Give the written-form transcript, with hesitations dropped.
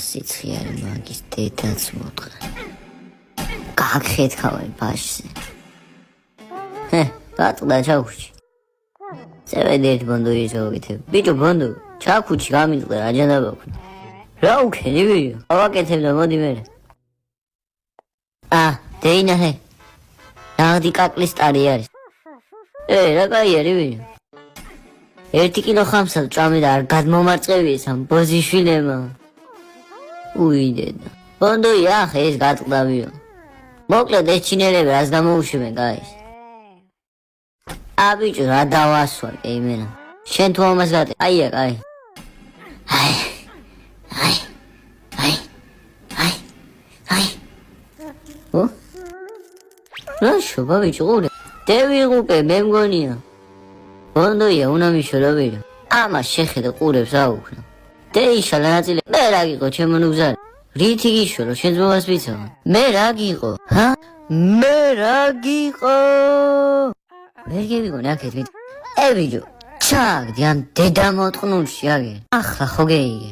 სიცხიანი მაგის დედაც მოდღა. გაგხეთქავენ ბაშზე. ბატყდა ჩაქუჩი. წევედი ერთ ბონდო ისოგითებ. ბიჭო ბონდო, ჩაქუჩი გამიწყდა რა ჯანაბა ქნა. რა უქენი ბიჭო? ავაკეთებ და მოდი მერე. დეინაჰე. ნაღდი კაკლის სტარი არის. რა კაი არის ბიჭო? 1 კილო ხამსად ჭამე და არ გადმომარწევიეს ამ ბოზიშვილებმა. უიდედა. ბონდოია ხე ეს გატყდა ბიჭო. მოკლედ ეს ჩინელები რას გამოუშვებენ გაის. ბიჭო რა დავასვარ კი იმენა. შენ თუ ამას გატე. აია კაი. რა შობა ბიჭო ყურე. დევიღუპე მე მგონია. ბონდოია უნამიშორო ბიჭო. ამას შეხედე ყურებს აუქნა. დეიშალა ნაწილი მე რა გიყო ჩემო ნუგზარი. რითი გიშორო შენ ზმობას ვიცავ. მე რა გიყო? მე რა გიყო? ვერ გიგონი აქეთ ბიჭო. ბიჭო ჩაგდი ამ დედა მოწყნულში აგე. ახლა ხო გეიგე.